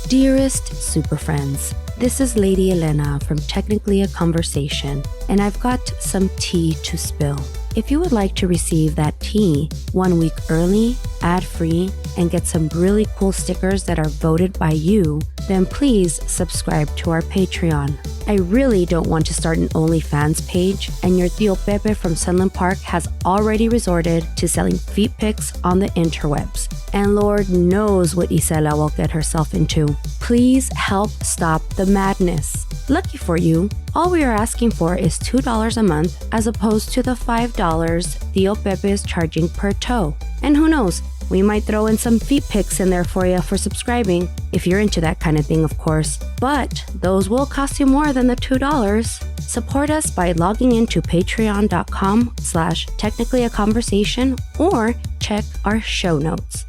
Dearest Super Friends, this is Lady Elena from Technically a Conversation, and I've got some tea to spill. If you would like to receive that tea 1 week early, ad-free, and get some really cool stickers that are voted by you, then please subscribe to our Patreon. I really don't want to start an OnlyFans page, and your Tío Pepe from Sunland Park has already resorted to selling feet pics on the interwebs. And Lord knows what Isela will get herself into. Please help stop the madness. Lucky for you, all we are asking for is $2 a month as opposed to the $5 Tío Pepe is charging per toe. And who knows, we might throw in some feet pics in there for you for subscribing, if you're into that kind of thing, of course. But those will cost you more than the $2. Support us by logging into patreon.com/technicallyaconversation or check our show notes.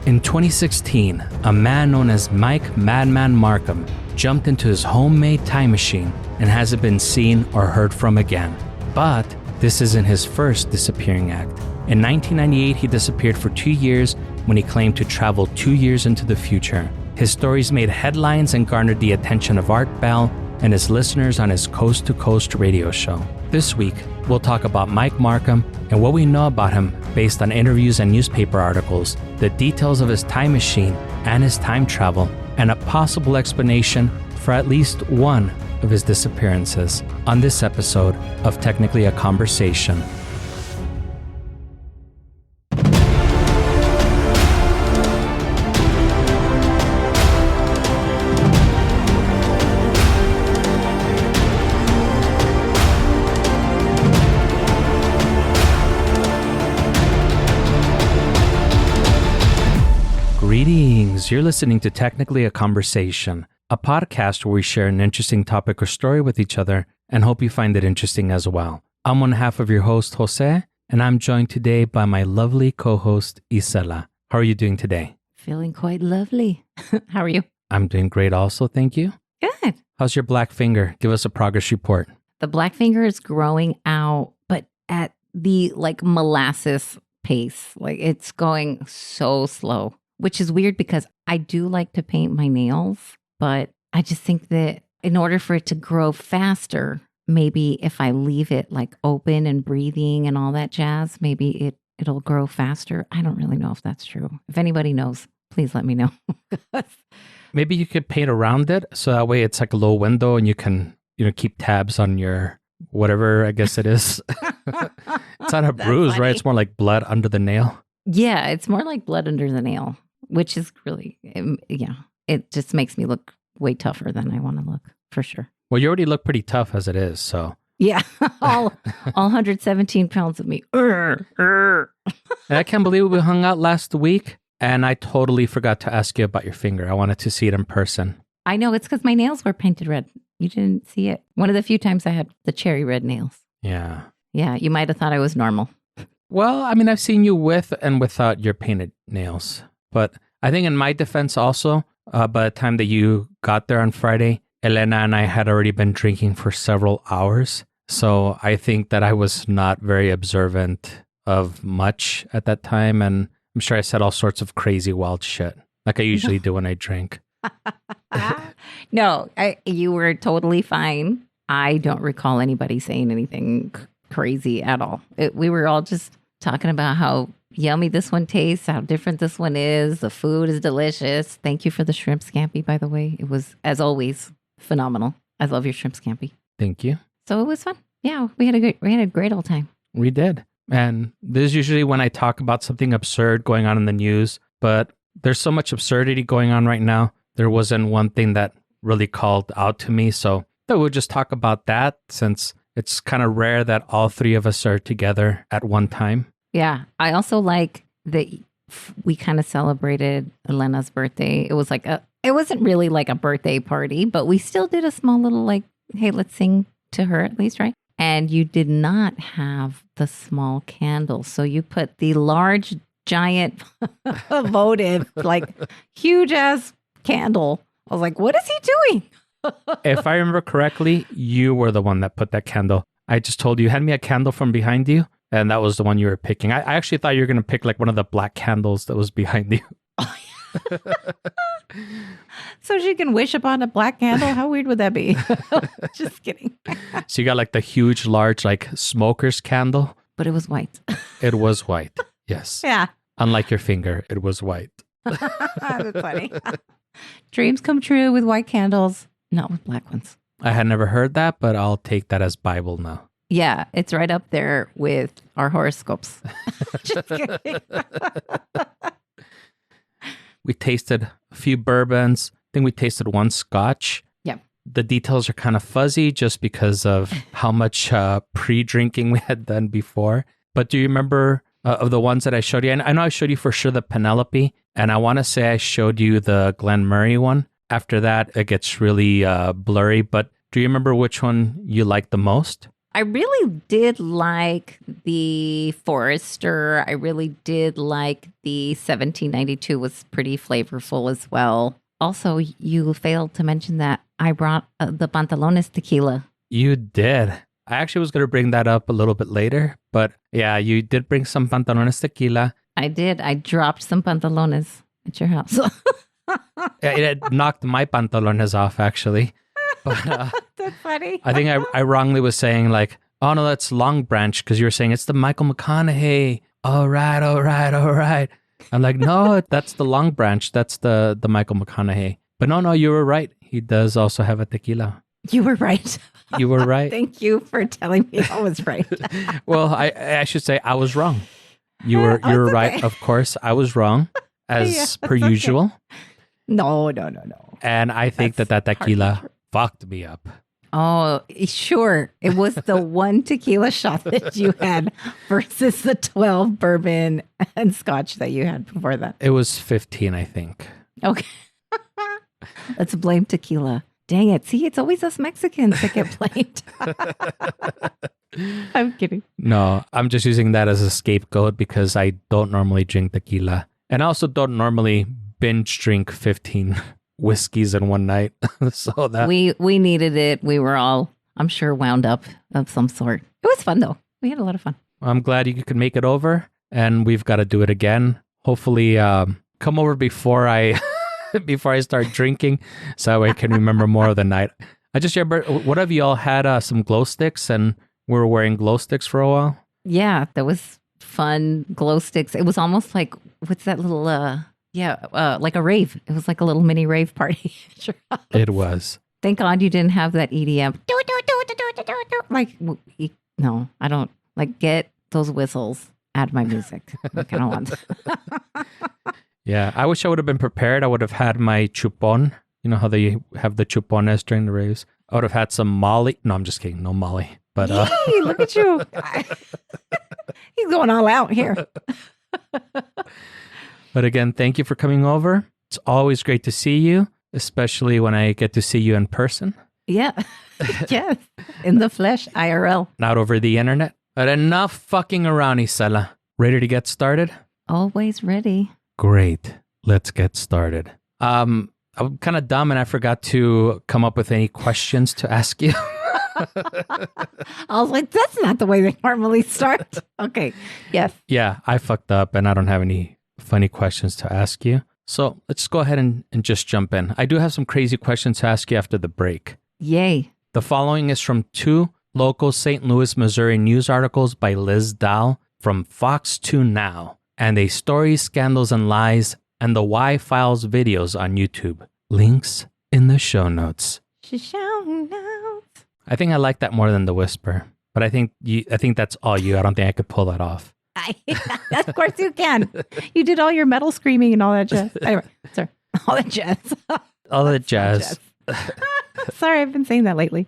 In 2016, a man known as Mike Madman Marcum jumped into his homemade time machine and hasn't been seen or heard from again. But this isn't his first disappearing act. In 1998, he disappeared for 2 years when he claimed to travel 2 years into the future. His stories made headlines and garnered the attention of Art Bell and his listeners on his Coast to Coast radio show. This week, we'll talk about Mike Marcum and what we know about him based on interviews and newspaper articles, the details of his time machine and his time travel, and a possible explanation for at least one of his disappearances on this episode of Technically a Conversation. Greetings, you're listening to Technically a Conversation, a podcast where we share an interesting topic or story with each other and hope you find it interesting as well. I'm one half of your host, Jose, and I'm joined today by my lovely co-host, Isela. How are you doing today? Feeling quite lovely. How are you? I'm doing great also, thank you. Good. How's your black finger? Give us a progress report. The black finger is growing out, but at the molasses pace. It's going so slow. Which is weird because I do like to paint my nails, but I just think that in order for it to grow faster, maybe if I leave it open and breathing and all that jazz, maybe it'll grow faster. I don't really know if that's true. If anybody knows, please let me know. Maybe you could paint around it so that way it's like a low window and you can, keep tabs on your whatever I guess it is. It's not a bruise, right? It's more like blood under the nail. Yeah, it's more like blood under the nail. Which is really, it just makes me look way tougher than I want to look, for sure. Well, you already look pretty tough as it is, so. Yeah, all 117 pounds of me. And I can't believe we hung out last week, and I totally forgot to ask you about your finger. I wanted to see it in person. I know, it's because my nails were painted red. You didn't see it. One of the few times I had the cherry red nails. Yeah. Yeah, you might have thought I was normal. Well, I mean, I've seen you with and without your painted nails. But I think in my defense also, by the time that you got there on Friday, Elena and I had already been drinking for several hours. So I think that I was not very observant of much at that time. And I'm sure I said all sorts of crazy, wild shit like I usually do when I drink. No, you were totally fine. I don't recall anybody saying anything crazy at all. We were all just talking about how yummy this one tastes, how different this one is. The food is delicious. Thank you for the shrimp scampi, by the way. It was, as always, phenomenal. I love your shrimp scampi. Thank you. So it was fun. Yeah, we had a great old time. We did. And this is usually when I talk about something absurd going on in the news, but there's so much absurdity going on right now. There wasn't one thing that really called out to me. So we'll just talk about that since it's kind of rare that all three of us are together at one time. Yeah, I also like that we kind of celebrated Elena's birthday. It was it wasn't really like a birthday party, but we still did a small little hey, let's sing to her at least, right? And you did not have the small candle. So you put the large, giant, votive, huge ass candle. I was like, what is he doing? If I remember correctly, you were the one that put that candle. I just told you, hand me a candle from behind you. And that was the one you were picking. I actually thought you were going to pick one of the black candles that was behind you. So she can wish upon a black candle? How weird would that be? Just kidding. So you got like the huge, large, like smoker's candle. But it was white. It was white. Yes. Yeah. Unlike your finger, it was white. That's funny. Dreams come true with white candles, not with black ones. I had never heard that, but I'll take that as Bible now. Yeah, it's right up there with our horoscopes. Just kidding. We tasted a few bourbons. I think we tasted one scotch. Yeah. The details are kind of fuzzy just because of how much pre-drinking we had done before. But do you remember of the ones that I showed you? And I know I showed you for sure the Penelope, and I want to say I showed you the Glen Murray one. After that, it gets really blurry. But do you remember which one you liked the most? I really did like the Forester. I really did like the 1792 was pretty flavorful as well. Also, you failed to mention that I brought the Pantalones tequila. You did. I actually was going to bring that up a little bit later. But yeah, you did bring some Pantalones tequila. I did. I dropped some pantalones at your house. It knocked my pantalones off, actually. But that's funny. I think I wrongly was saying like, oh no, that's Long Branch, because you were saying it's the Michael McConaughey. All right. I'm like, no, that's the Long Branch. That's the Michael McConaughey. But no, you were right. He does also have a tequila. You were right. You were right. Thank you for telling me I was right. Well, I should say I was wrong. You were right. Okay. Of course, I was wrong as per usual. No. And I think that tequila fucked me up. Oh, sure. It was the one tequila shot that you had versus the 12 bourbon and scotch that you had before that. It was 15, I think. Okay. Let's blame tequila. Dang it. See, it's always us Mexicans that get blamed. I'm kidding. No, I'm just using that as a scapegoat because I don't normally drink tequila. And I also don't normally binge drink 15 whiskeys in one night. So that we needed it. We were all, I'm sure, wound up of some sort. It was fun though. We had a lot of fun. I'm glad you could make it over, and we've got to do it again. Hopefully, come over before I start drinking, so I can remember more of the night. I just remember, what have you all had? Some glow sticks, and we were wearing glow sticks for a while. Yeah, that was fun. Glow sticks. It was almost like, what's that little like a rave. It was like a little mini rave party. Sure. It was. Thank God you didn't have that EDM. Like, no, I don't. Like, get those whistles out of my music. Like, I don't want to. Yeah, I wish I would have been prepared. I would have had my chupon. You know how they have the chupones during the raves? I would have had some Molly. No, I'm just kidding. No Molly. But Yay, look at you. He's going all out here. But again, thank you for coming over. It's always great to see you, especially when I get to see you in person. Yeah. Yes. In the flesh, IRL. Not over the internet. But enough fucking around, Isela. Ready to get started? Always ready. Great. Let's get started. I'm kind of dumb and I forgot to come up with any questions to ask you. I was like, that's not the way they normally start. Okay. Yes. Yeah, I fucked up and I don't have any funny questions to ask you. So let's go ahead and just jump in. I do have some crazy questions to ask you after the break. Yay. The following is from 2 local St. Louis, Missouri news articles by Liz Dahl from Fox 2 Now, and a Stories, Scandals, and Lies, and the Y Files videos on YouTube. Links in the show notes. Show notes. I think I like that more than the whisper, but I think that's all you. I don't think I could pull that off. Of course you can. You did all your metal screaming and all that jazz. Anyway, sorry. All that jazz. All that jazz. Sorry, I've been saying that lately.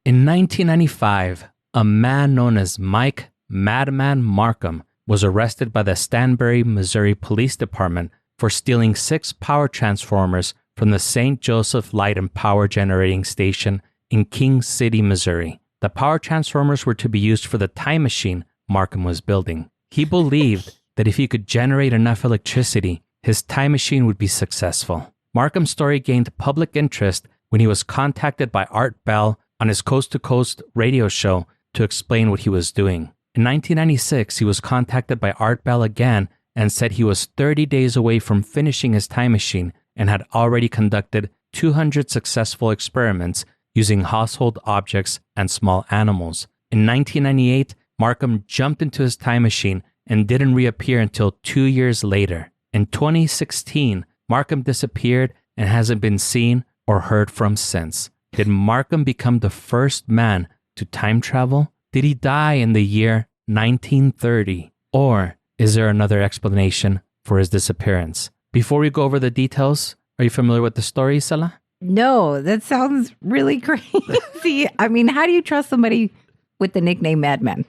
In 1995, a man known as Mike Madman Marcum was arrested by the Stanbury, Missouri Police Department for stealing 6 power transformers from the St. Joseph Light and Power Generating Station in King City, Missouri. The power transformers were to be used for the time machine Marcum was building. He believed that if he could generate enough electricity, his time machine would be successful. Marcum's story gained public interest when he was contacted by Art Bell on his Coast to Coast radio show to explain what he was doing. In 1996, he was contacted by Art Bell again and said he was 30 days away from finishing his time machine and had already conducted 200 successful experiments using household objects and small animals. In 1998, Marcum jumped into his time machine and didn't reappear until 2 years later. In 2016, Marcum disappeared and hasn't been seen or heard from since. Did Marcum become the first man to time travel? Did he die in the year 1930? Or is there another explanation for his disappearance? Before we go over the details, are you familiar with the story, Sala? No, that sounds really crazy. I mean, how do you trust somebody with the nickname Madman?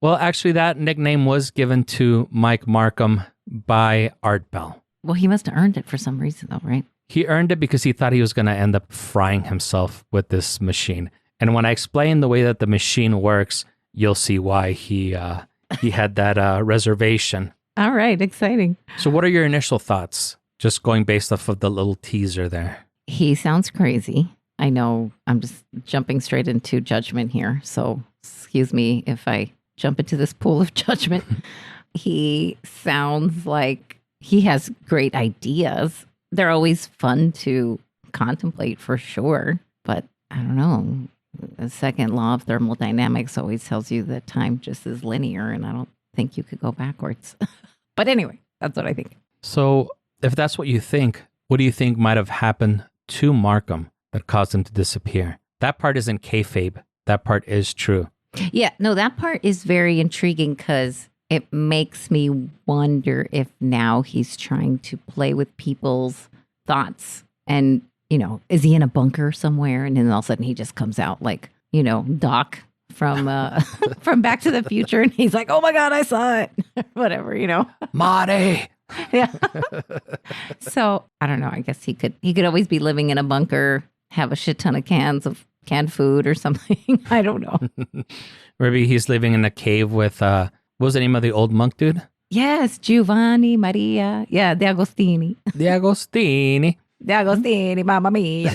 Well, actually, that nickname was given to Mike Marcum by Art Bell. Well, he must have earned it for some reason, though, right? He earned it because he thought he was going to end up frying himself with this machine. And when I explain the way that the machine works, you'll see why he had that reservation. All right, exciting. So what are your initial thoughts? Just going based off of the little teaser there. He sounds crazy. I know I'm just jumping straight into judgment here. So excuse me if I jump into this pool of judgment. He sounds like he has great ideas. They're always fun to contemplate for sure. But I don't know. The second law of thermodynamics always tells you that time just is linear, and I don't think you could go backwards. But anyway, that's what I think. So if that's what you think, what do you think might have happened to Marcum that caused him to disappear? That part isn't kayfabe. That part is true. Yeah, no, that part is very intriguing because it makes me wonder if now he's trying to play with people's thoughts. And, you know, is he in a bunker somewhere? And then all of a sudden he just comes out like, you know, Doc from from Back to the Future. And he's like, oh my God, I saw it. Whatever, you know. Marty! Yeah. So I don't know. I guess he could always be living in a bunker, have a shit ton of cans of canned food or something. I don't know. Maybe he's living in a cave with, what was the name of the old monk dude? Yes, Giovanni, Maria. Yeah, De Agostini. De Agostini. De Agostini, mamma mia.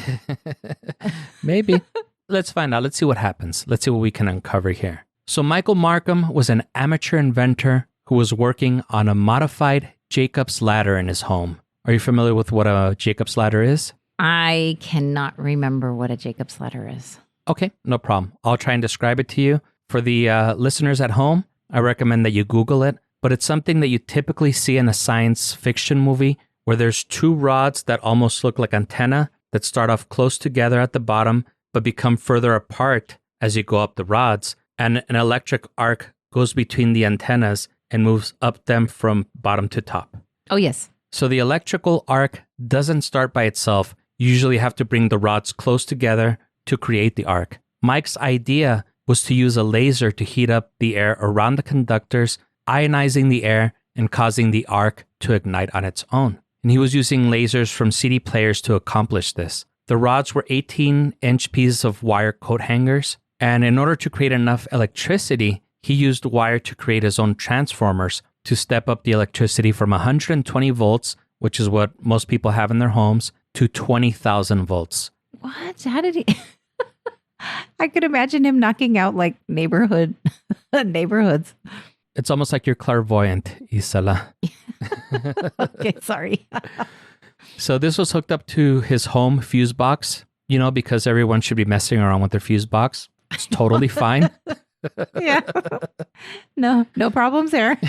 Maybe. Let's find out. Let's see what happens. Let's see what we can uncover here. So Michael Marcum was an amateur inventor who was working on a modified Jacob's ladder in his home. Are you familiar with what a Jacob's ladder is? I cannot remember what a Jacob's ladder is. Okay, no problem. I'll try and describe it to you. For the listeners at home, I recommend that you Google it, but it's something that you typically see in a science fiction movie where there's two rods that almost look like antennae that start off close together at the bottom, but become further apart as you go up the rods, and an electric arc goes between the antennas and moves up them from bottom to top. Oh, yes. So the electrical arc doesn't start by itself. You usually have to bring the rods close together to create the arc. Mike's idea was to use a laser to heat up the air around the conductors, ionizing the air and causing the arc to ignite on its own. And he was using lasers from CD players to accomplish this. The rods were 18-inch pieces of wire coat hangers, and in order to create enough electricity, he used wire to create his own transformers to step up the electricity from 120 volts, which is what most people have in their homes, to 20,000 volts. What? How did he? I could imagine him knocking out like neighborhoods. It's almost like you're clairvoyant, Isela. Okay, sorry. So this was hooked up to his home fuse box, you know, because everyone should be messing around with their fuse box. It's totally fine. Yeah. No problems there.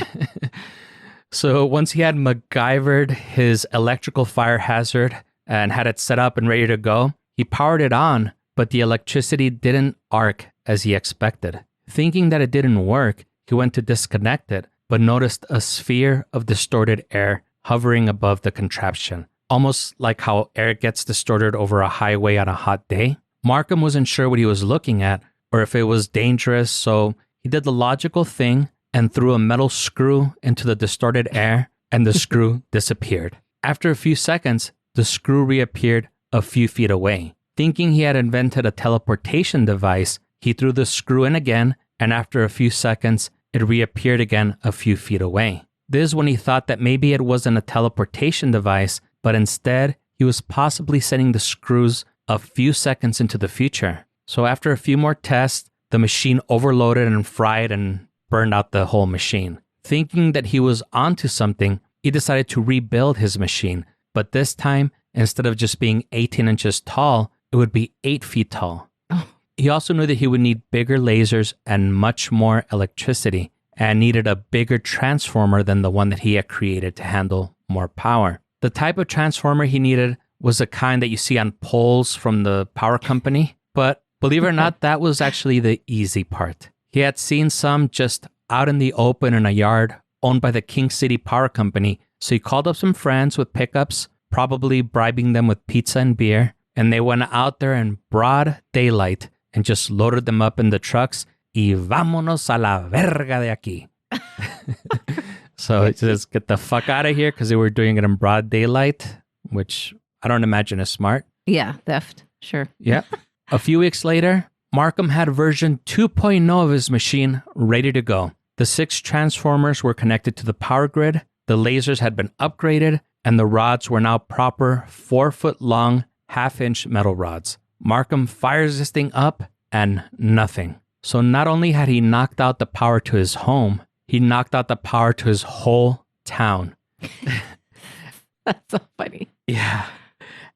So once he had MacGyvered his electrical fire hazard and had it set up and ready to go, he powered it on, but the electricity didn't arc as he expected. Thinking that it didn't work, he went to disconnect it, but noticed a sphere of distorted air hovering above the contraption, almost like how air gets distorted over a highway on a hot day. Marcum wasn't sure what he was looking at or if it was dangerous, so he did the logical thing and threw a metal screw into the distorted air, and the screw disappeared. After a few seconds, the screw reappeared a few feet away. Thinking he had invented a teleportation device, he threw the screw in again, and after a few seconds, it reappeared again a few feet away. This is when he thought that maybe it wasn't a teleportation device, but instead, he was possibly sending the screws a few seconds into the future. So after a few more tests, the machine overloaded and fried and burned out the whole machine. Thinking that he was onto something, he decided to rebuild his machine. But this time, instead of just being 18 inches tall, it would be 8 feet tall. Oh. He also knew that he would need bigger lasers and much more electricity, and needed a bigger transformer than the one that he had created to handle more power. The type of transformer he needed was the kind that you see on poles from the power company. But believe it or not, that was actually the easy part. He had seen some just out in the open in a yard owned by the King City Power Company. So he called up some friends with pickups, probably bribing them with pizza and beer. And they went out there in broad daylight and just loaded them up in the trucks. Y vámonos a la verga de aquí. So just get the fuck out of here, because they were doing it in broad daylight, which I don't imagine is smart. Yeah, theft. Sure. Yeah. A few weeks later, Marcum had version 2.0 of his machine ready to go. The 6 transformers were connected to the power grid, the lasers had been upgraded, and the rods were now proper 4-foot-long, half-inch metal rods. Marcum fires this thing up, and nothing. So not only had he knocked out the power to his home, he knocked out the power to his whole town. That's so funny. Yeah.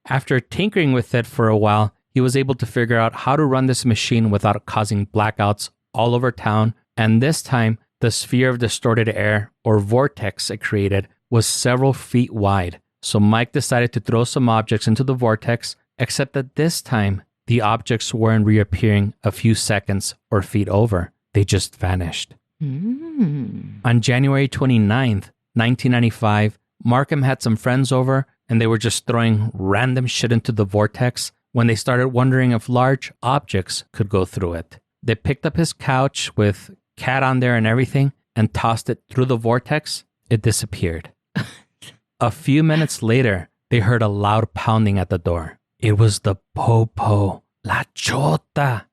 After tinkering with it for a while, he was able to figure out how to run this machine without causing blackouts all over town. And this time, the sphere of distorted air, or vortex it created, was several feet wide. So Mike decided to throw some objects into the vortex, except that this time, the objects weren't reappearing a few seconds or feet over. They just vanished. On January 29th, 1995, Marcum had some friends over, and they were just throwing random shit into the vortex when they started wondering if large objects could go through it. They picked up his couch with cat on there and everything and tossed it through the vortex. It disappeared. A few minutes later, they heard a loud pounding at the door. It was the Popo, La Chota.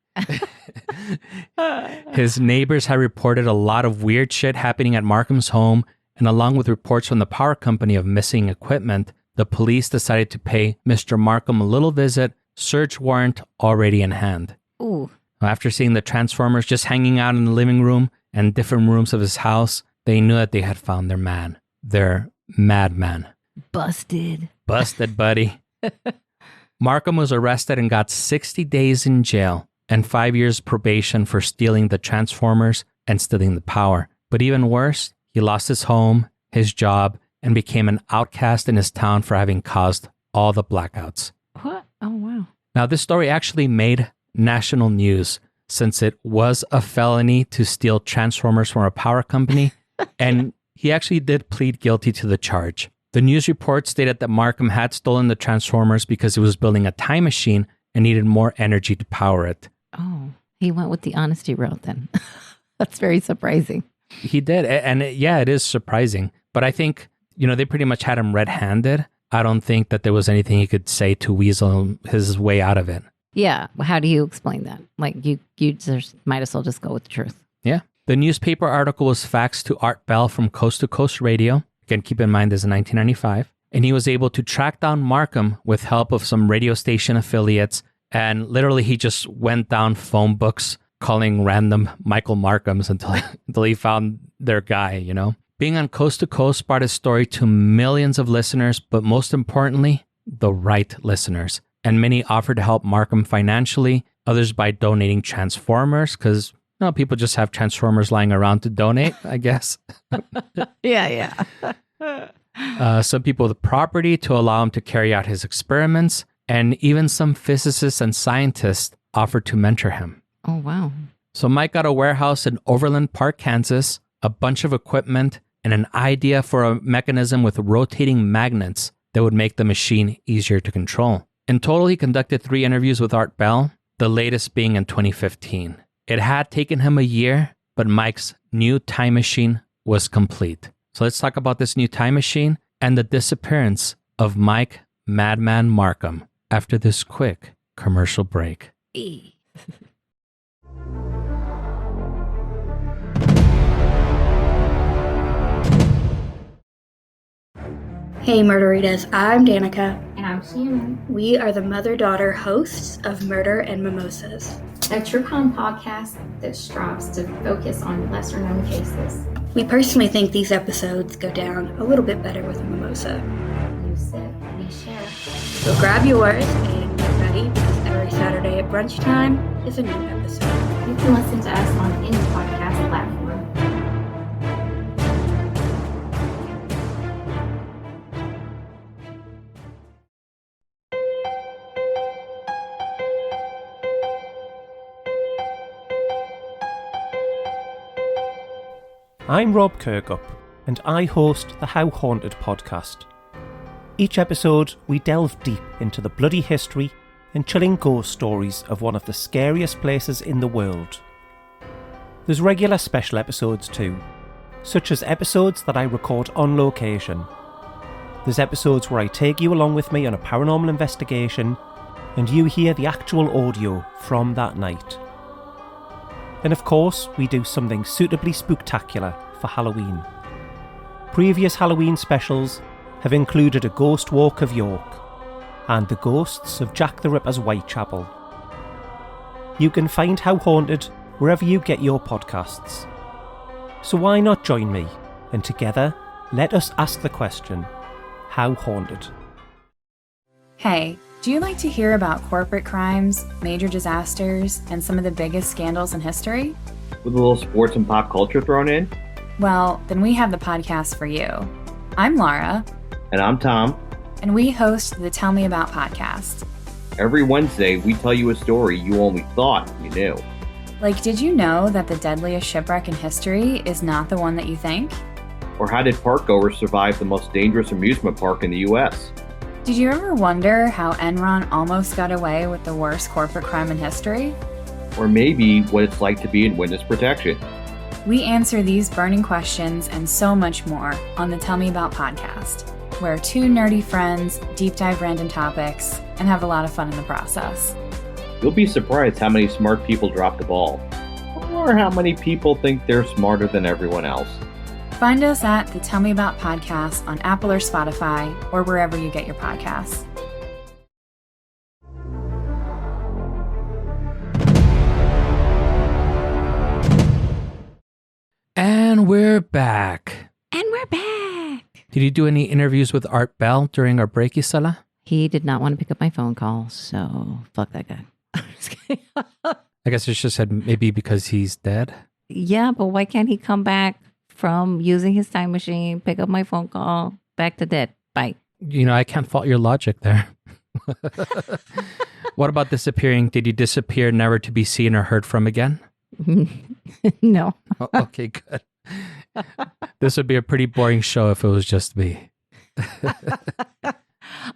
His neighbors had reported a lot of weird shit happening at Marcum's home, and along with reports from the power company of missing equipment, the police decided to pay Mr. Marcum a little visit, search warrant already in hand. Ooh. After seeing the transformers just hanging out in the living room and different rooms of his house, they knew that they had found their man, their madman. Busted. Busted, buddy. Marcum was arrested and got 60 days in jail and 5 years probation for stealing the transformers and stealing the power. But even worse, he lost his home, his job, and became an outcast in his town for having caused all the blackouts. What? Oh, wow. Now, this story actually made national news since it was a felony to steal transformers from a power company, and he actually did plead guilty to the charge. The news report stated that Marcum had stolen the transformers because he was building a time machine and needed more energy to power it. Oh, he went with the honesty route then. That's very surprising. He did. And yeah, it is surprising. But I think, they pretty much had him red-handed. I don't think that there was anything he could say to weasel his way out of it. Yeah. How do you explain that? Like, you just might as well just go with the truth. Yeah. The newspaper article was faxed to Art Bell from Coast to Coast Radio. Again, keep in mind this is 1995. And he was able to track down Marcum with help of some radio station affiliates. And literally, he just went down phone books calling random Michael Marcums until he found their guy, Being on Coast to Coast brought his story to millions of listeners, but most importantly, the right listeners. And many offered to help Marcum financially, others by donating transformers, because people just have transformers lying around to donate, I guess. Yeah. Some people with property to allow him to carry out his experiments, and even some physicists and scientists offered to mentor him. Oh, wow. So Mike got a warehouse in Overland Park, Kansas, a bunch of equipment, and an idea for a mechanism with rotating magnets that would make the machine easier to control. In total, he conducted 3 interviews with Art Bell, the latest being in 2015. It had taken him a year, but Mike's new time machine was complete. So let's talk about this new time machine and the disappearance of Mike Madman Marcum after this quick commercial break. Hey Murderitas, I'm Danica. And I'm Shannon. We are the mother-daughter hosts of Murder and Mimosas, A true crime podcast that strives to focus on lesser-known cases. We personally think these episodes go down a little bit better with a mimosa. You sip, we share. So grab yours and get ready because every Saturday at brunch time is a new episode. You can listen to us on any podcast platform. I'm Rob Kirkup, and I host the How Haunted podcast. Each episode, we delve deep into the bloody history and chilling ghost stories of one of the scariest places in the world. There's regular special episodes too, such as episodes that I record on location. There's episodes where I take you along with me on a paranormal investigation, and you hear the actual audio from that night. And of course, we do something suitably spooktacular for Halloween. Previous Halloween specials have included a ghost walk of York and the ghosts of Jack the Ripper's Whitechapel. You can find How Haunted wherever you get your podcasts. So why not join me, and together, let us ask the question, how haunted? Hey, do you like to hear about corporate crimes, major disasters, and some of the biggest scandals in history? With a little sports and pop culture thrown in? Well, then we have the podcast for you. I'm Laura. And I'm Tom. And we host the Tell Me About podcast. Every Wednesday, we tell you a story you only thought you knew. Like, did you know that the deadliest shipwreck in history is not the one that you think? Or how did parkgoers survive the most dangerous amusement park in the U.S.? Did you ever wonder how Enron almost got away with the worst corporate crime in history? Or maybe what it's like to be in witness protection. We answer these burning questions and so much more on the Tell Me About podcast, where two nerdy friends deep dive random topics and have a lot of fun in the process. You'll be surprised how many smart people drop the ball, or how many people think they're smarter than everyone else. Find us at the Tell Me About podcast on Apple or Spotify or wherever you get your podcasts. And we're back. And we're back. Did you do any interviews with Art Bell during our breaky sala? He did not want to pick up my phone call, so fuck that guy. I'm just kidding. I guess it's just said maybe because he's dead. Yeah, but why can't he come back from using his time machine, pick up my phone call, back to dead? Bye. You know, I can't fault your logic there. What about disappearing? Did you disappear never to be seen or heard from again? No. Oh, okay, good. This would be a pretty boring show if it was just me.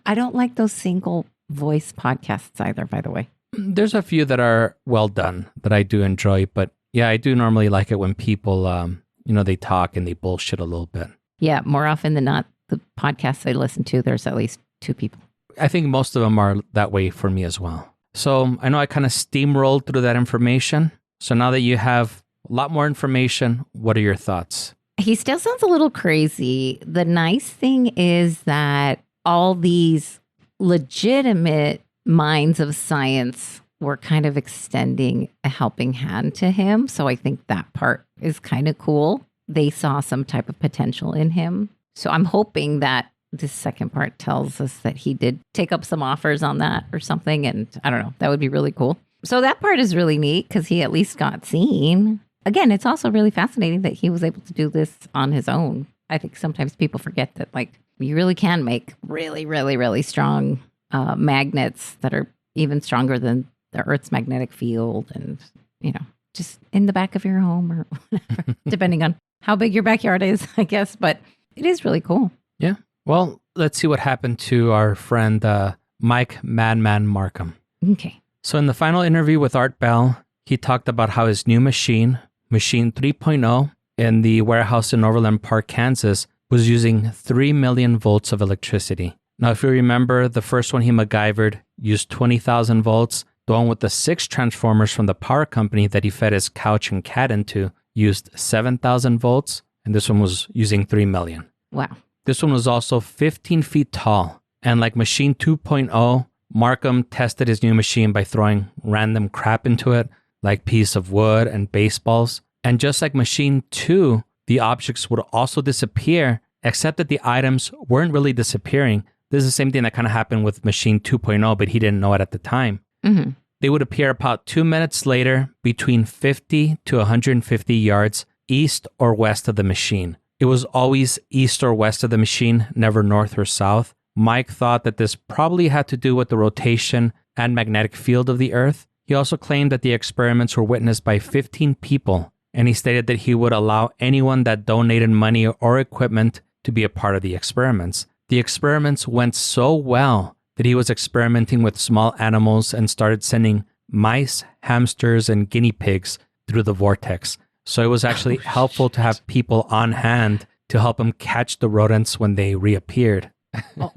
I don't like those single voice podcasts either, by the way. There's a few that are well done that I do enjoy, but yeah, I do normally like it when people, they talk and they bullshit a little bit. Yeah, more often than not, the podcasts I listen to, there's at least two people. I think most of them are that way for me as well. So I know I kind of steamrolled through that information. So now that you have a lot more information, what are your thoughts? He still sounds a little crazy. The nice thing is that all these legitimate minds of science were kind of extending a helping hand to him. So I think that part is kind of cool. They saw some type of potential in him. So I'm hoping that this second part tells us that he did take up some offers on that or something. And I don't know, that would be really cool. So that part is really neat because he at least got seen. Again, it's also really fascinating that he was able to do this on his own. I think sometimes people forget that, like, you really can make really, really, really strong magnets that are even stronger than the Earth's magnetic field and, just in the back of your home or whatever, depending on how big your backyard is, I guess. But it is really cool. Yeah. Well, let's see what happened to our friend Mike Madman Marcum. Okay. So in the final interview with Art Bell, he talked about how his new machine 3.0, in the warehouse in Overland Park, Kansas, was using 3 million volts of electricity. Now, if you remember, the first one he MacGyvered used 20,000 volts. The one with the 6 transformers from the power company that he fed his couch and cat into used 7,000 volts, and this one was using 3 million. Wow. This one was also 15 feet tall. And like machine 2.0, Marcum tested his new machine by throwing random crap into it, like piece of wood and baseballs. And just like machine 2, the objects would also disappear, except that the items weren't really disappearing. This is the same thing that kind of happened with Machine 2.0, but he didn't know it at the time. Mm-hmm. They would appear about 2 minutes later between 50 to 150 yards east or west of the machine. It was always east or west of the machine, never north or south. Mike thought that this probably had to do with the rotation and magnetic field of the Earth. He also claimed that the experiments were witnessed by 15 people, and he stated that he would allow anyone that donated money or equipment to be a part of the experiments. The experiments went so well that he was experimenting with small animals and started sending mice, hamsters, and guinea pigs through the vortex. So it was actually helpful to have people on hand to help him catch the rodents when they reappeared. Oh.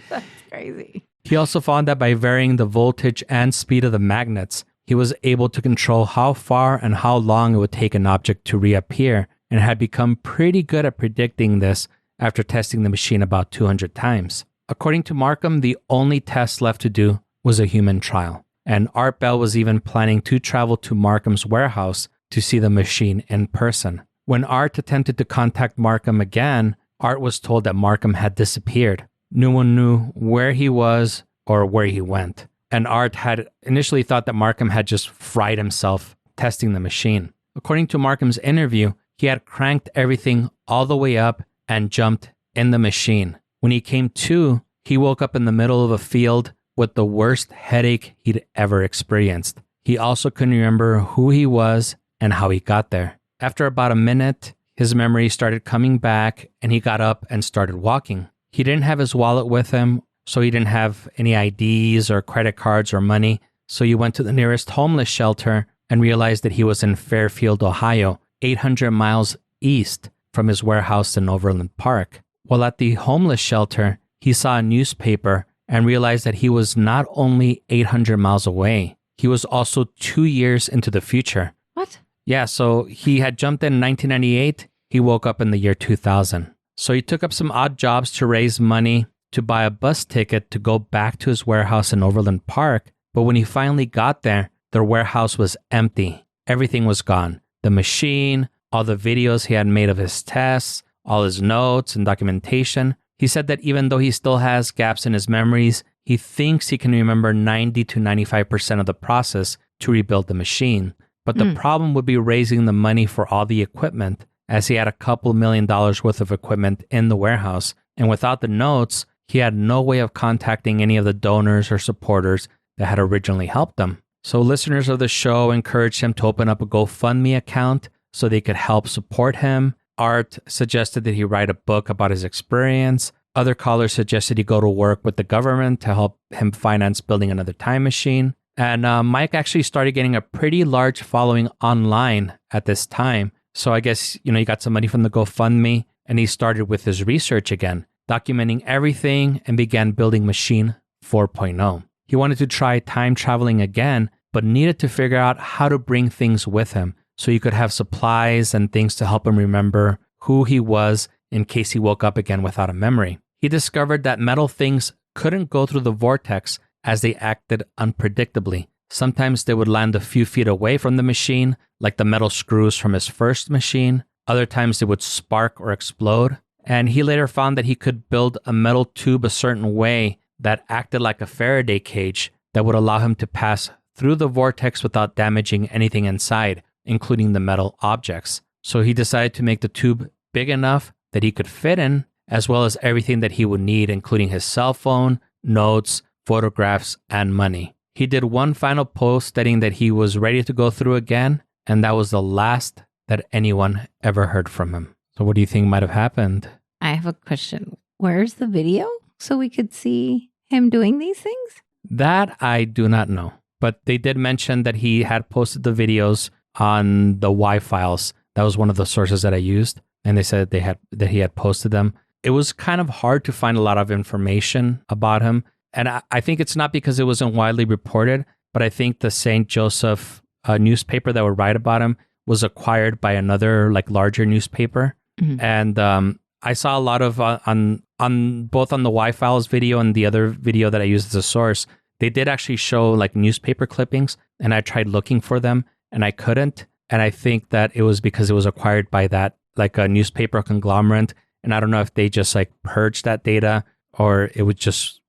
That's crazy. He also found that by varying the voltage and speed of the magnets, he was able to control how far and how long it would take an object to reappear, and had become pretty good at predicting this after testing the machine about 200 times. According to Marcum, the only test left to do was a human trial, and Art Bell was even planning to travel to Marcum's warehouse to see the machine in person. When Art attempted to contact Marcum again, Art was told that Marcum had disappeared. No one knew where he was or where he went. And Art had initially thought that Marcum had just fried himself testing the machine. According to Marcum's interview, he had cranked everything all the way up and jumped in the machine. When he came to, he woke up in the middle of a field with the worst headache he'd ever experienced. He also couldn't remember who he was and how he got there. After about a minute, his memory started coming back and he got up and started walking. He didn't have his wallet with him, so he didn't have any IDs or credit cards or money. So he went to the nearest homeless shelter and realized that he was in Fairfield, Ohio, 800 miles east from his warehouse in Overland Park. While at the homeless shelter, he saw a newspaper and realized that he was not only 800 miles away, he was also 2 years into the future. What? Yeah, so he had jumped in 1998. He woke up in the year 2000. So he took up some odd jobs to raise money to buy a bus ticket to go back to his warehouse in Overland Park. But when he finally got there, their warehouse was empty. Everything was gone. The machine, all the videos he had made of his tests, all his notes and documentation. He said that even though he still has gaps in his memories, he thinks he can remember 90 to 95% of the process to rebuild the machine. But the problem would be raising the money for all the equipment, as he had a couple $1 million worth of equipment in the warehouse. And without the notes, he had no way of contacting any of the donors or supporters that had originally helped him. So listeners of the show encouraged him to open up a GoFundMe account so they could help support him. Art suggested that he write a book about his experience. Other callers suggested he go to work with the government to help him finance building another time machine. And Mike actually started getting a pretty large following online at this time. So I guess, he got some money from the GoFundMe and he started with his research again, documenting everything and began building Machine 4.0. He wanted to try time traveling again, but needed to figure out how to bring things with him so he could have supplies and things to help him remember who he was in case he woke up again without a memory. He discovered that metal things couldn't go through the vortex as they acted unpredictably. Sometimes they would land a few feet away from the machine, like the metal screws from his first machine. Other times they would spark or explode. And he later found that he could build a metal tube a certain way that acted like a Faraday cage that would allow him to pass through the vortex without damaging anything inside, including the metal objects. So he decided to make the tube big enough that he could fit in, as well as everything that he would need, including his cell phone, notes, photographs, and money. He did one final post stating that he was ready to go through again, and that was the last that anyone ever heard from him. So what do you think might have happened? I have a question. Where's the video so we could see him doing these things? That I do not know, but they did mention that he had posted the videos on the Y files. That was one of the sources that I used, and they said that he had posted them. It was kind of hard to find a lot of information about him. And I think it's not because it wasn't widely reported, but I think the St. Joseph newspaper that would write about him was acquired by another larger newspaper. Mm-hmm. And I saw a lot of on both on the Y-Files video and the other video that I used as a source, they did actually show newspaper clippings, and I tried looking for them and I couldn't. And I think that it was because it was acquired by that, like a newspaper conglomerate. And I don't know if they just like purged that data or it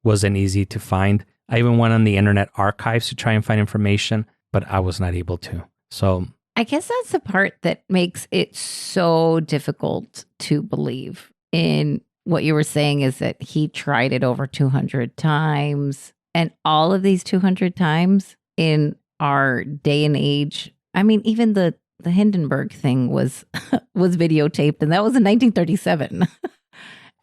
wasn't easy to find. I even went on the Internet Archives to try and find information, but I was not able to. So I guess that's the part that makes it so difficult to believe in what you were saying is that he tried it over 200 times. And all of these 200 times in our day and age, I mean, even the Hindenburg thing was videotaped, and that was in 1937.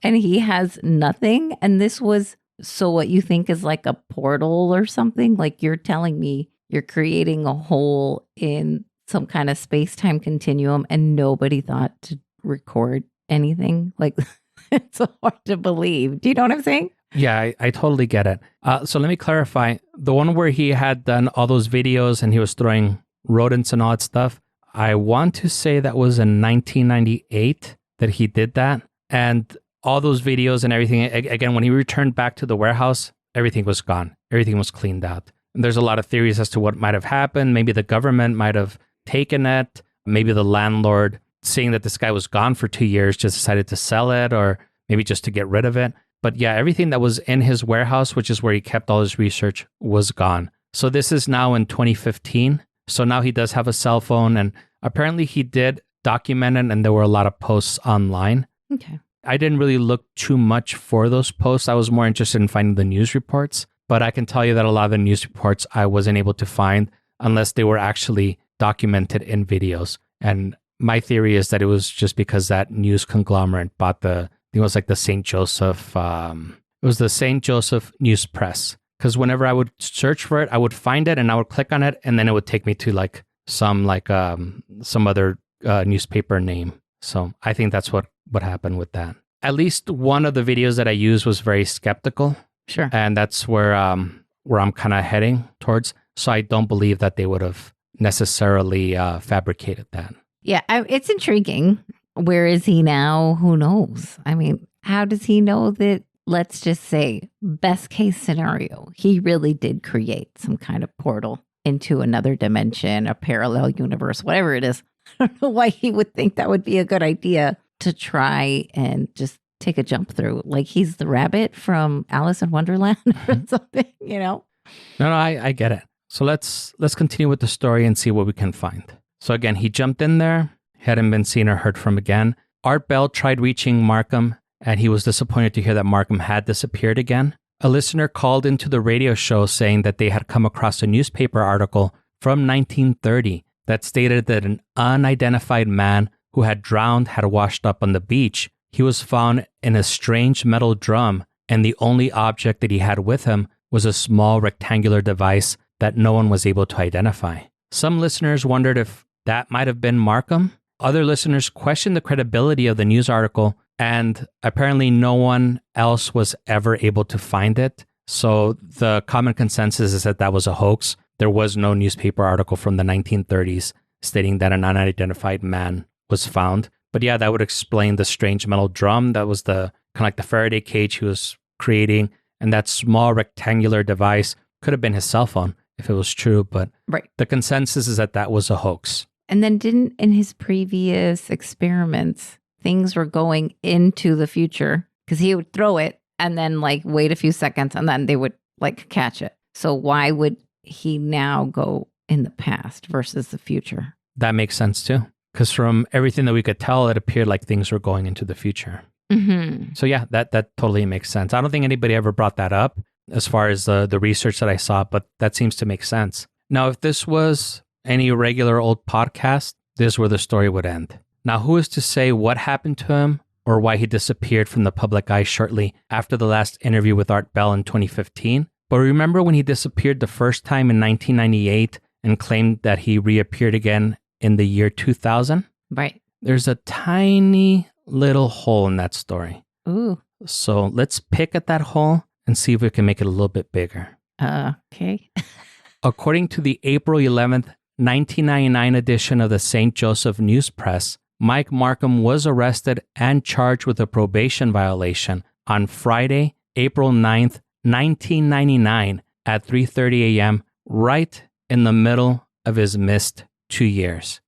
And he has nothing. And this was, so what you think is like a portal or something? Like you're telling me you're creating a hole in some kind of space-time continuum and nobody thought to record anything? Like, it's so hard to believe. Do you know what I'm saying? yeah, I totally get it. So let me clarify. The one where he had done all those videos and he was throwing rodents and all that stuff, I want to say that was in 1998 that he did that. And all those videos and everything, again, when he returned back to the warehouse, everything was gone. Everything was cleaned out. And there's a lot of theories as to what might have happened. Maybe the government might have taken it. Maybe the landlord, seeing that this guy was gone for 2 years, just decided to sell it, or maybe just to get rid of it. But yeah, everything that was in his warehouse, which is where he kept all his research, was gone. So this is now in 2015. So now he does have a cell phone, and apparently he did document it, and there were a lot of posts online. Okay. I didn't really look too much for those posts. I was more interested in finding the news reports, but I can tell you that a lot of the news reports I wasn't able to find unless they were actually documented in videos. And my theory is that it was just because that news conglomerate bought I think it was like the St. Joseph, it was the St. Joseph News Press. Because whenever I would search for it, I would find it and I would click on it, and then it would take me to some other newspaper name. So I think that's what happened with that. At least one of the videos that I used was very skeptical. Sure. And that's where I'm kind of heading towards. So I don't believe that they would have necessarily fabricated that. Yeah, it's intriguing. Where is he now? Who knows? I mean, how does he know that, let's just say, best case scenario, he really did create some kind of portal into another dimension, a parallel universe, whatever it is. I don't know why he would think that would be a good idea to try and just take a jump through. Like he's the rabbit from Alice in Wonderland or something, you know? No, I get it. So let's continue with the story and see what we can find. So again, he jumped in there, hadn't been seen or heard from again. Art Bell tried reaching Marcum, and he was disappointed to hear that Marcum had disappeared again. A listener called into the radio show saying that they had come across a newspaper article from 1930 that stated that an unidentified man who had drowned had washed up on the beach. He was found in a strange metal drum, and the only object that he had with him was a small rectangular device that no one was able to identify. Some listeners wondered if that might have been Marcum. Other listeners questioned the credibility of the news article, and apparently no one else was ever able to find it. So the common consensus is that that was a hoax. There was no newspaper article from the 1930s stating that an unidentified man was found. But yeah, that would explain the strange metal drum. That was the kind of like the Faraday cage he was creating. And that small rectangular device could have been his cell phone if it was true. But right. The consensus is that that was a hoax. And then didn't, in his previous experiments, things were going into the future because he would throw it and then like wait a few seconds and then they would like catch it. So why would he now go in the past versus the future? That makes sense too. Because from everything that we could tell, it appeared like things were going into the future. Mm-hmm. So yeah, that totally makes sense. I don't think anybody ever brought that up as far as the research that I saw, but that seems to make sense. Now, if this was any regular old podcast, this is where the story would end. Now, who is to say what happened to him or why he disappeared from the public eye shortly after the last interview with Art Bell in 2015? But remember when he disappeared the first time in 1998 and claimed that he reappeared again in the year 2000? Right. There's a tiny little hole in that story. Ooh. So let's pick at that hole and see if we can make it a little bit bigger. Okay. According to the April 11th, 1999 edition of the St. Joseph News Press, Mike Marcum was arrested and charged with a probation violation on Friday, April 9th, 1999 at 3:30 a.m., right in the middle of his missed 2 years.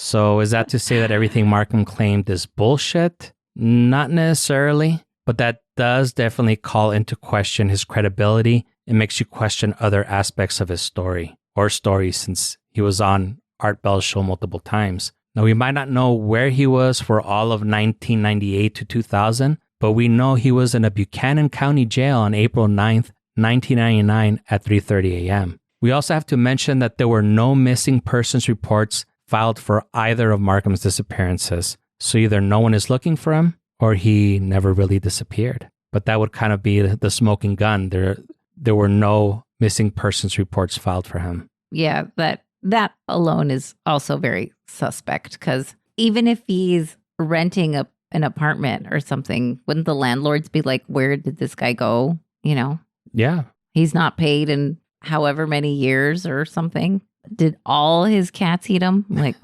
So is that to say that everything Marcum claimed is bullshit? Not necessarily, but that does definitely call into question his credibility. It makes you question other aspects of his story or stories, since he was on Art Bell's show multiple times. Now, we might not know where he was for all of 1998 to 2000, but we know he was in a Buchanan County jail on April 9th, 1999 at 3:30 a.m. We also have to mention that there were no missing persons reports filed for either of Marcum's disappearances. So either no one is looking for him or he never really disappeared. But that would kind of be the smoking gun. There were no missing persons reports filed for him. Yeah, that alone is also very suspect, because even if he's renting an apartment or something, wouldn't the landlords be like, where did this guy go? You know? Yeah. He's not paid in however many years or something. Did all his cats eat him? Like,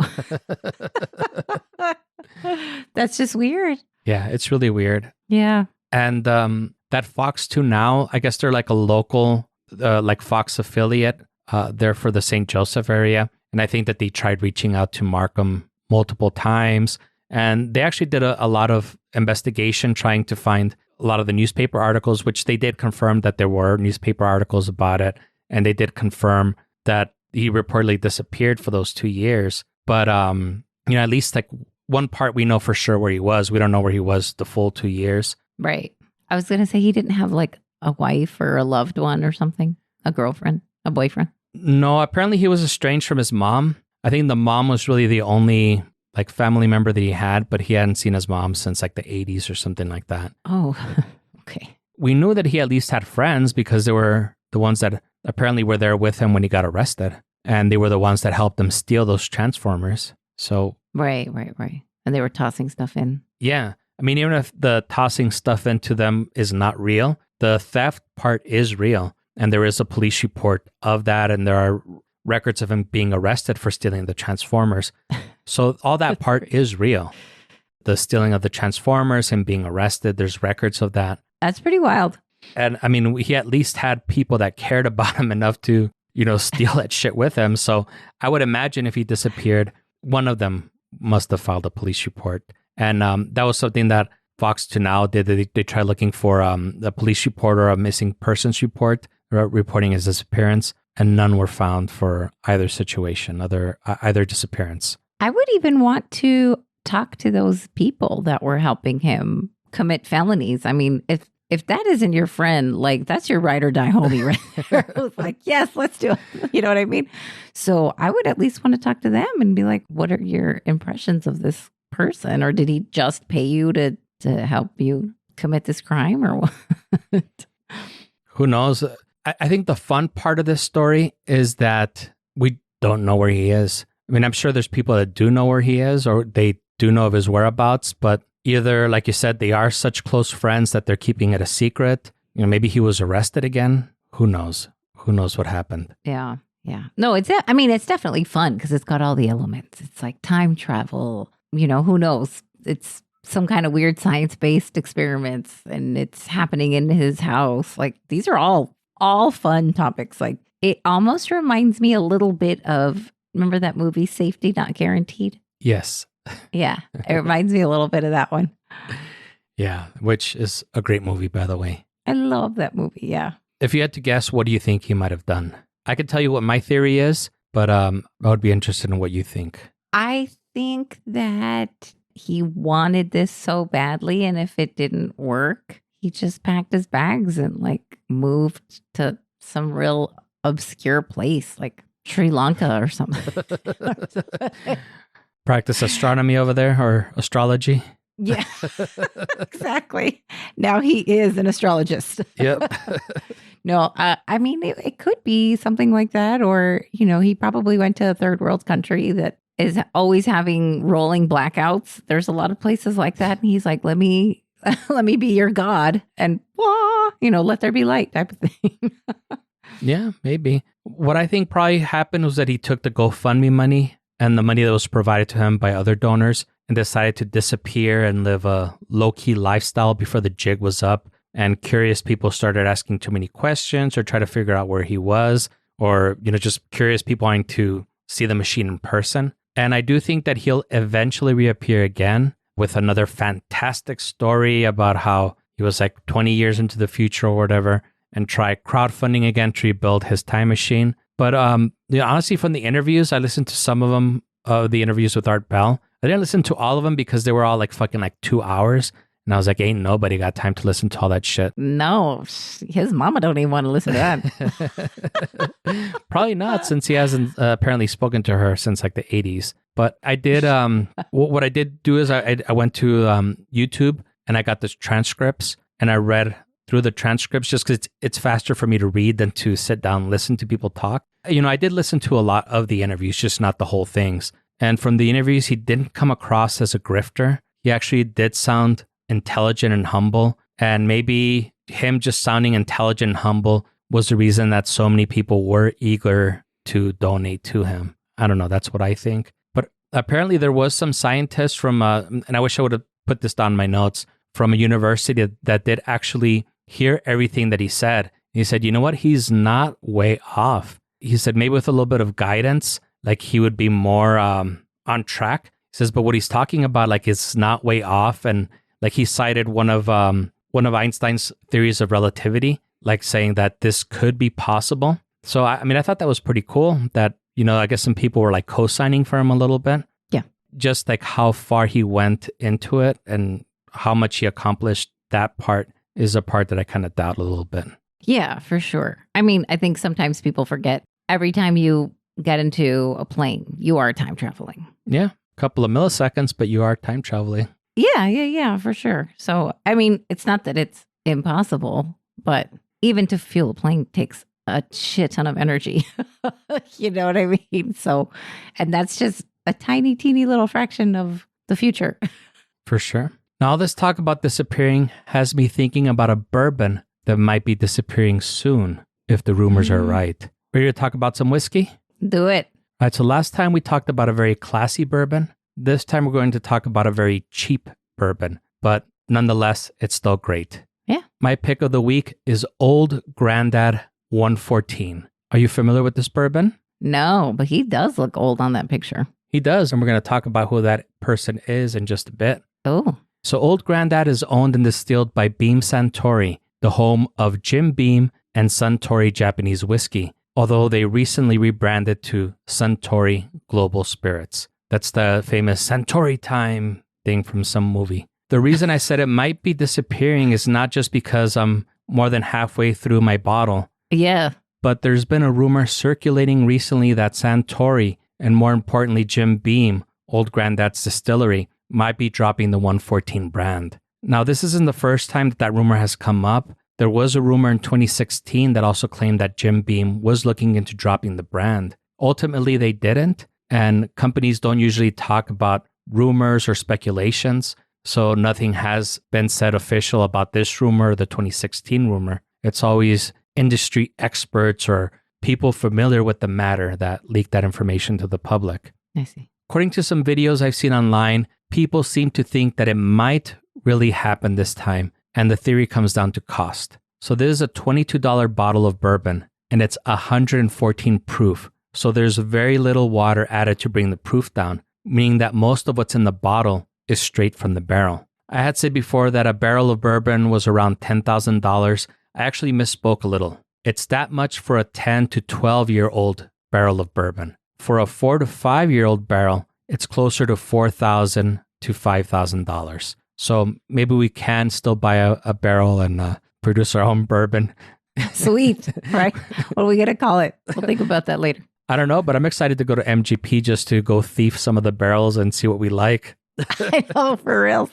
that's just weird. Yeah, it's really weird. Yeah. And that Fox 2 Now, I guess they're like a local, like Fox affiliate. They're for the St. Joseph area. And I think that they tried reaching out to Marcum multiple times. And they actually did a lot of investigation trying to find a lot of the newspaper articles, which they did confirm that there were newspaper articles about it. And they did confirm that he reportedly disappeared for those 2 years. But, at least like one part we know for sure where he was. We don't know where he was the full 2 years. Right. I was going to say he didn't have like a wife or a loved one or something, a girlfriend, a boyfriend. No, apparently he was estranged from his mom. I think the mom was really the only like family member that he had, but he hadn't seen his mom since like the 80s or something like that. Oh, okay. We knew that he at least had friends because they were the ones that apparently were there with him when he got arrested. And they were the ones that helped him steal those transformers. So Right. And they were tossing stuff in. Yeah. I mean, even if the tossing stuff into them is not real, the theft part is real. And there is a police report of that. And there are records of him being arrested for stealing the transformers. So all that part is real. The stealing of the transformers, him being arrested, there's records of that. That's pretty wild. And I mean, he at least had people that cared about him enough to, steal that shit with him. So I would imagine if he disappeared, one of them must have filed a police report. And that was something that Fox 2 Now did. They tried looking for a police report or a missing persons report reporting his disappearance, and none were found for either situation, either disappearance. I would even want to talk to those people that were helping him commit felonies. I mean, if that isn't your friend, like that's your ride or die homie right there. I was like, yes, let's do it. You know what I mean? So I would at least want to talk to them and be like, what are your impressions of this person? Or did he just pay you to help you commit this crime or what? Who knows? I think the fun part of this story is that we don't know where he is. I mean, I'm sure there's people that do know where he is or they do know of his whereabouts, but either, like you said, they are such close friends that they're keeping it a secret. Maybe he was arrested again. Who knows? Who knows what happened? Yeah. No, it's definitely fun because it's got all the elements. It's like time travel. Who knows? It's some kind of weird science-based experiments and it's happening in his house. Like these are all fun topics. Like it almost reminds me a little bit of, remember that movie, Safety Not Guaranteed? Yes. Yeah, it reminds me a little bit of that one. Yeah, which is a great movie, by the way. I love that movie, yeah. If you had to guess, what do you think he might have done? I could tell you what my theory is, but I would be interested in what you think. I think that he wanted this so badly, and if it didn't work, he just packed his bags and like moved to some real obscure place, like Sri Lanka or something. Practice astronomy over there or astrology? Yeah, exactly. Now he is an astrologist. Yep. No, I mean, it could be something like that. Or, he probably went to a third world country that is always having rolling blackouts. There's a lot of places like that. And he's like, let me be your God and, let there be light type of thing. Yeah, maybe. What I think probably happened was that he took the GoFundMe money and the money that was provided to him by other donors and decided to disappear and live a low-key lifestyle before the jig was up. And curious people started asking too many questions or try to figure out where he was, or, just curious people wanting to see the machine in person. And I do think that he'll eventually reappear again with another fantastic story about how he was like 20 years into the future or whatever and try crowdfunding again to rebuild his time machine. But honestly, from the interviews, I listened to some of them, the interviews with Art Bell. I didn't listen to all of them because they were all like fucking like 2 hours. And I was like, ain't nobody got time to listen to all that shit. No, his mama don't even want to listen to that. Probably not, since he hasn't apparently spoken to her since like the 80s. But I did, what I did do is I went to YouTube and I got the transcripts and I read through the transcripts just because it's faster for me to read than to sit down and listen to people talk. You know, I did listen to a lot of the interviews, just not the whole things. And from the interviews, he didn't come across as a grifter. He actually did sound intelligent and humble. And maybe him just sounding intelligent and humble was the reason that so many people were eager to donate to him. I don't know. That's what I think. But apparently there was some scientists from, and I wish I would have put this down in my notes, from a university that did actually hear everything that he said. He said, you know what? He's not way off. He said maybe with a little bit of guidance, like he would be more on track. He says, but what he's talking about, like, is not way off. And like he cited one of Einstein's theories of relativity, like saying that this could be possible. So, I mean, I thought that was pretty cool that, you know, I guess some people were like co-signing for him a little bit. Yeah. Just like how far he went into it and how much he accomplished, that part is a part that I kind of doubt a little bit. Yeah, for sure. I mean, I think sometimes people forget every time you get into a plane, you are time traveling. Yeah, a couple of milliseconds, but you are time traveling. Yeah, for sure. So, I mean, it's not that it's impossible, but even to fuel a plane takes a shit ton of energy. You know what I mean? So, and that's just a tiny, teeny little fraction of the future. For sure. Now, all this talk about disappearing has me thinking about a bourbon that might be disappearing soon, if the rumors are right. Ready to talk about some whiskey? Do it. All right, so last time we talked about a very classy bourbon. This time we're going to talk about a very cheap bourbon, but nonetheless, it's still great. Yeah. My pick of the week is Old Grandad 114. Are you familiar with this bourbon? No, but he does look old on that picture. He does, and we're going to talk about who that person is in just a bit. Oh. So Old Grandad is owned and distilled by Beam Suntory, the home of Jim Beam and Suntory Japanese whiskey, although they recently rebranded to Suntory Global Spirits. That's the famous Suntory time thing from some movie. The reason I said it might be disappearing is not just because I'm more than halfway through my bottle. Yeah. But there's been a rumor circulating recently that Suntory, and more importantly Jim Beam, Old Grandad's distillery, might be dropping the 114 brand. Now, this isn't the first time that rumor has come up. There was a rumor in 2016 that also claimed that Jim Beam was looking into dropping the brand. Ultimately, they didn't, and companies don't usually talk about rumors or speculations, so nothing has been said official about this rumor or the 2016 rumor. It's always industry experts or people familiar with the matter that leak that information to the public. I see. According to some videos I've seen online, people seem to think that it might really happen this time, and the theory comes down to cost. So this is a $22 bottle of bourbon, and it's 114 proof. So there's very little water added to bring the proof down, meaning that most of what's in the bottle is straight from the barrel. I had said before that a barrel of bourbon was around $10,000. I actually misspoke a little. It's that much for a 10 to 12-year-old barrel of bourbon. For a 4 to 5-year-old barrel, it's closer to $4,000 to $5,000. So maybe we can still buy a barrel and produce our own bourbon. Sweet, right? What are we going to call it? We'll think about that later. I don't know, but I'm excited to go to MGP just to go thief some of the barrels and see what we like. I know, for real.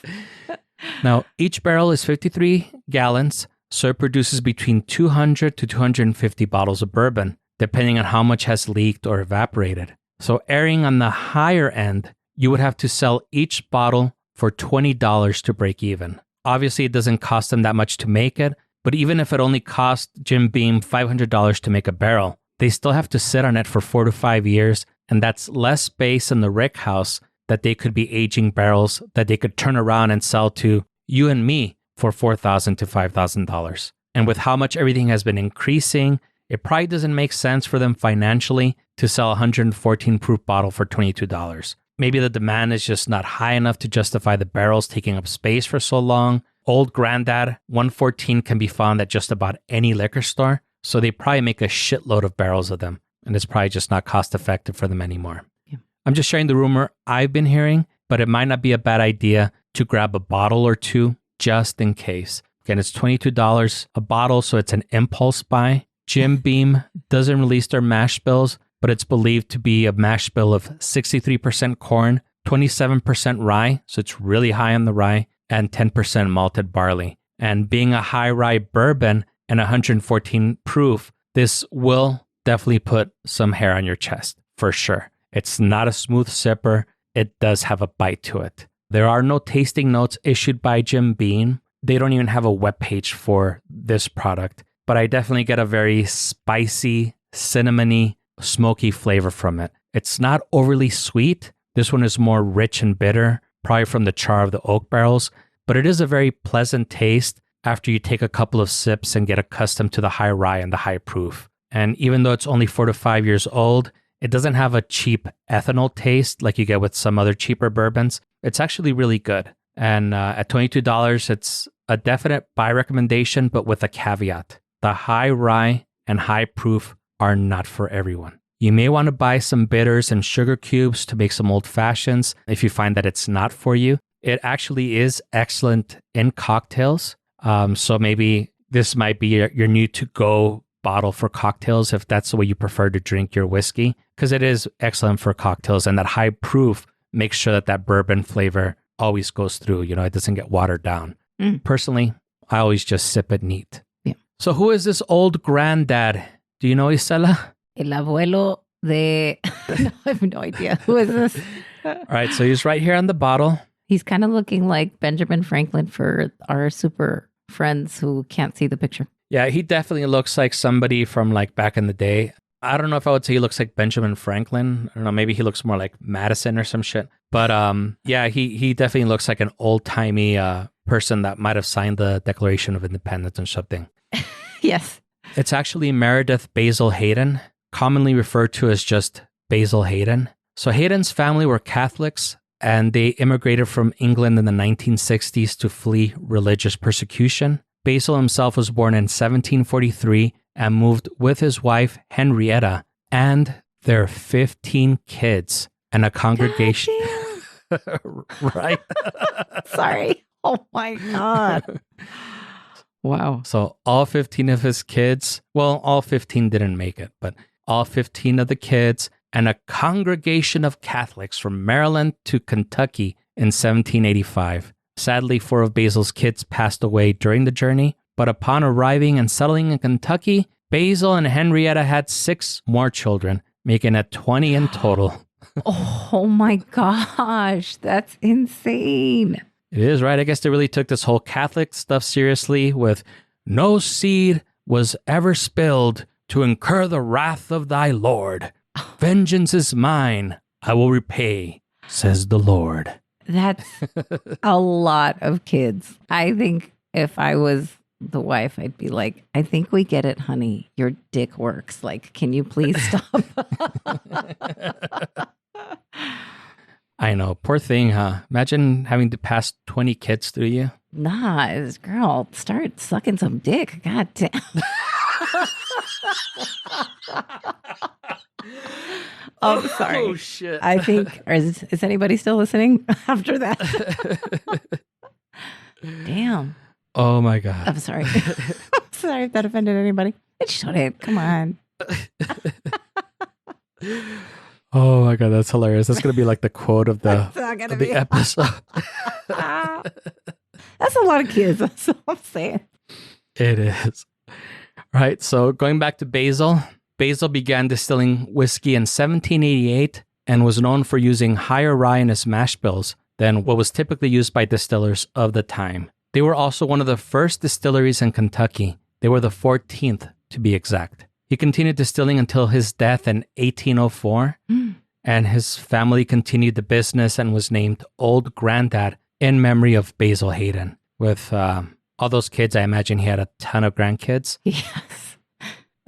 Now, each barrel is 53 gallons, so it produces between 200 to 250 bottles of bourbon, depending on how much has leaked or evaporated. So erring on the higher end, you would have to sell each bottle for $20 to break even. Obviously, it doesn't cost them that much to make it, but even if it only cost Jim Beam $500 to make a barrel, they still have to sit on it for 4 to 5 years, and that's less space in the rick house that they could be aging barrels that they could turn around and sell to you and me for $4,000 to $5,000. And with how much everything has been increasing, it probably doesn't make sense for them financially to sell a 114 proof bottle for $22. Maybe the demand is just not high enough to justify the barrels taking up space for so long. Old Grandad 114 can be found at just about any liquor store, so they probably make a shitload of barrels of them, and it's probably just not cost effective for them anymore. Yeah. I'm just sharing the rumor I've been hearing, but it might not be a bad idea to grab a bottle or two just in case. Again, it's $22 a bottle, so it's an impulse buy. Jim Beam doesn't release their mash bills, but it's believed to be a mash bill of 63% corn, 27% rye, so it's really high on the rye, and 10% malted barley. And being a high rye bourbon and 114 proof, this will definitely put some hair on your chest, for sure. It's not a smooth sipper. It does have a bite to it. There are no tasting notes issued by Jim Beam. They don't even have a webpage for this product, but I definitely get a very spicy, cinnamony, smoky flavor from it. It's not overly sweet. This one is more rich and bitter, probably from the char of the oak barrels, but it is a very pleasant taste after you take a couple of sips and get accustomed to the high rye and the high proof. And even though it's only 4 to 5 years old, it doesn't have a cheap ethanol taste like you get with some other cheaper bourbons. It's actually really good. And at $22, it's a definite buy recommendation, but with a caveat. The high rye and high proof are not for everyone. You may want to buy some bitters and sugar cubes to make some old fashions if you find that it's not for you. It actually is excellent in cocktails. So maybe this might be your new to-go bottle for cocktails if that's the way you prefer to drink your whiskey, because it is excellent for cocktails, and that high proof makes sure that that bourbon flavor always goes through. You know, it doesn't get watered down. Personally, I always just sip it neat. Yeah. So who is this old granddad? Do you know, Isela? El abuelo de... No, I have no idea. Who is this? All right, so he's right here on the bottle. He's kind of looking like Benjamin Franklin for our super friends who can't see the picture. Yeah, he definitely looks like somebody from like back in the day. I don't know if I would say he looks like Benjamin Franklin. I don't know, maybe he looks more like Madison or some shit. But yeah, he definitely looks like an old-timey person that might have signed the Declaration of Independence or something. Yes. It's actually Meredith Basil Hayden, commonly referred to as just Basil Hayden. So Hayden's family were Catholics, and they immigrated from England in the 1960s to flee religious persecution. Basil himself was born in 1743 and moved with his wife, Henrietta, and their 15 kids and a congregation. Right? Sorry. Oh my God. Wow. So all 15 of his kids, well, all 15 didn't make it, but all 15 of the kids and a congregation of Catholics from Maryland to Kentucky in 1785. Sadly, 4 of Basil's kids passed away during the journey, but upon arriving and settling in Kentucky, Basil and Henrietta had 6 more children, making it 20 in total. Oh my gosh, that's insane. It is, right? I guess they really took this whole Catholic stuff seriously with no seed was ever spilled to incur the wrath of thy Lord. Vengeance is mine, I will repay, says the Lord. That's a lot of kids. I think if I was the wife, I'd be like, I think we get it, honey. Your dick works. Like, can you please stop? I know. Poor thing, huh? Imagine having to pass 20 kids through you. Nah, this girl, start sucking some dick. God damn. Oh, sorry. Oh, shit. I think, is anybody still listening after that? Damn. Oh, my God. I'm sorry. I'm sorry if that offended anybody. It shouldn't. Come on. Oh, my God. That's hilarious. That's going to be like the quote of the episode. That's a lot of kids. That's all I'm saying. It is. Right. So going back to Basil. Basil began distilling whiskey in 1788 and was known for using higher rye in his mash bills than what was typically used by distillers of the time. They were also one of the first distilleries in Kentucky. They were the 14th, to be exact. He continued distilling until his death in 1804, and his family continued the business and was named Old Grandad in memory of Basil Hayden. With all those kids, I imagine he had a ton of grandkids. Yes.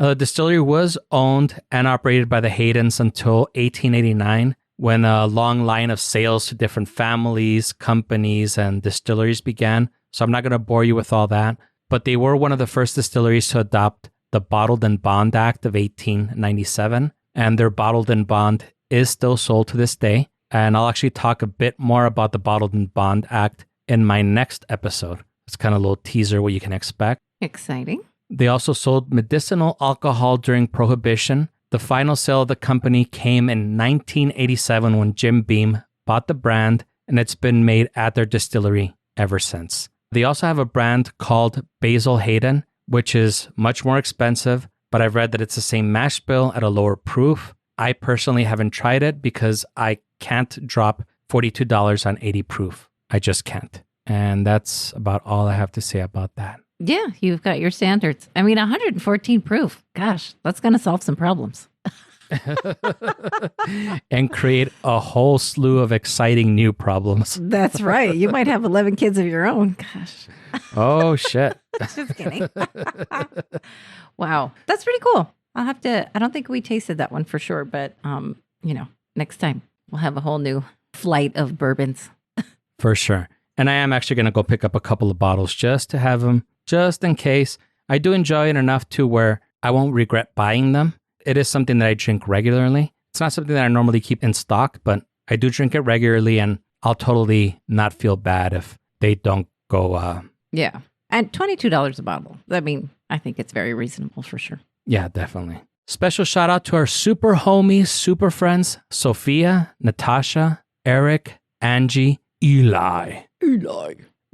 The distillery was owned and operated by the Haydens until 1889, when a long line of sales to different families, companies, and distilleries began. So I'm not going to bore you with all that, but they were one of the first distilleries to adopt the Bottled and Bond Act of 1897, and their Bottled and Bond is still sold to this day. And I'll actually talk a bit more about the Bottled and Bond Act in my next episode. It's kind of a little teaser what you can expect. Exciting. They also sold medicinal alcohol during Prohibition. The final sale of the company came in 1987 when Jim Beam bought the brand, and it's been made at their distillery ever since. They also have a brand called Basil Hayden, which is much more expensive, but I've read that it's the same mash bill at a lower proof. I personally haven't tried it because I can't drop $42 on 80 proof. I just can't. And that's about all I have to say about that. Yeah, you've got your standards. I mean, 114 proof. Gosh, that's going to solve some problems. And create a whole slew of exciting new problems. That's right. You might have 11 kids of your own. Gosh. Oh, shit. Just kidding. Wow. That's pretty cool. I'll have to, I don't think we tasted that one for sure, but, next time we'll have a whole new flight of bourbons. For sure. And I am actually going to go pick up a couple of bottles just to have them, just in case. I do enjoy it enough to where I won't regret buying them. It is something that I drink regularly. It's not something that I normally keep in stock, but I do drink it regularly, and I'll totally not feel bad if they don't go. Yeah. And $22 a bottle. I mean, I think it's very reasonable for sure. Yeah, definitely. Special shout out to our super homies, super friends, Sophia, Natasha, Eric, Angie, Eli,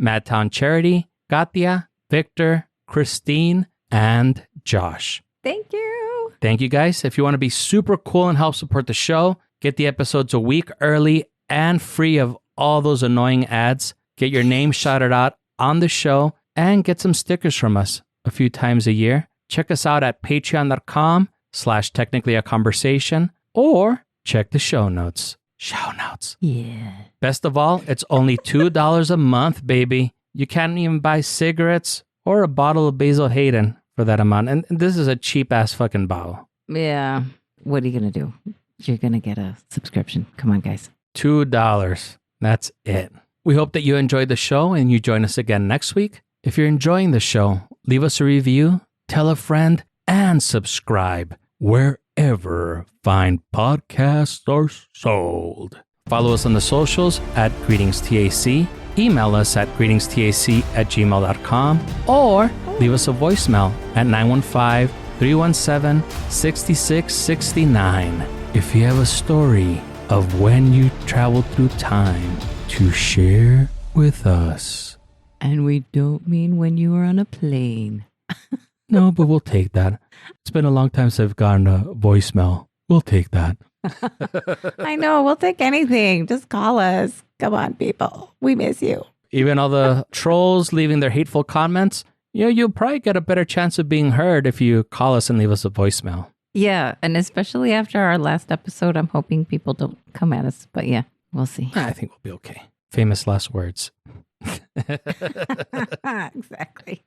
Madtown Charity, Katia, Victor, Christine, and Josh. Thank you. Thank you guys. If you want to be super cool and help support the show, get the episodes a week early and free of all those annoying ads. Get your name shouted out on the show and get some stickers from us a few times a year. Check us out at patreon.com/technicallyaconversation or check the show notes. Show notes. Yeah. Best of all, it's only $2 a month, baby. You can't even buy cigarettes or a bottle of Basil Hayden for that amount. And this is a cheap ass fucking bottle. Yeah. What are you going to do? You're going to get a subscription. Come on, guys. $2. That's it. We hope that you enjoyed the show and you join us again next week. If you're enjoying the show, leave us a review, tell a friend, and subscribe wherever fine podcasts are sold. Follow us on the socials at GreetingsTAC. Email us at greetingstac@gmail.com or leave us a voicemail at 915-317-6669. If you have a story of when you traveled through time to share with us. And we don't mean when you were on a plane. No, but we'll take that. It's been a long time since I've gotten a voicemail. We'll take that. I know. We'll take anything. Just call us. Come on, people. We miss you. Even all the trolls leaving their hateful comments, you'll probably get a better chance of being heard if you call us and leave us a voicemail. Yeah. And especially after our last episode, I'm hoping people don't come at us. But yeah, we'll see. I think we'll be okay. Famous last words. Exactly.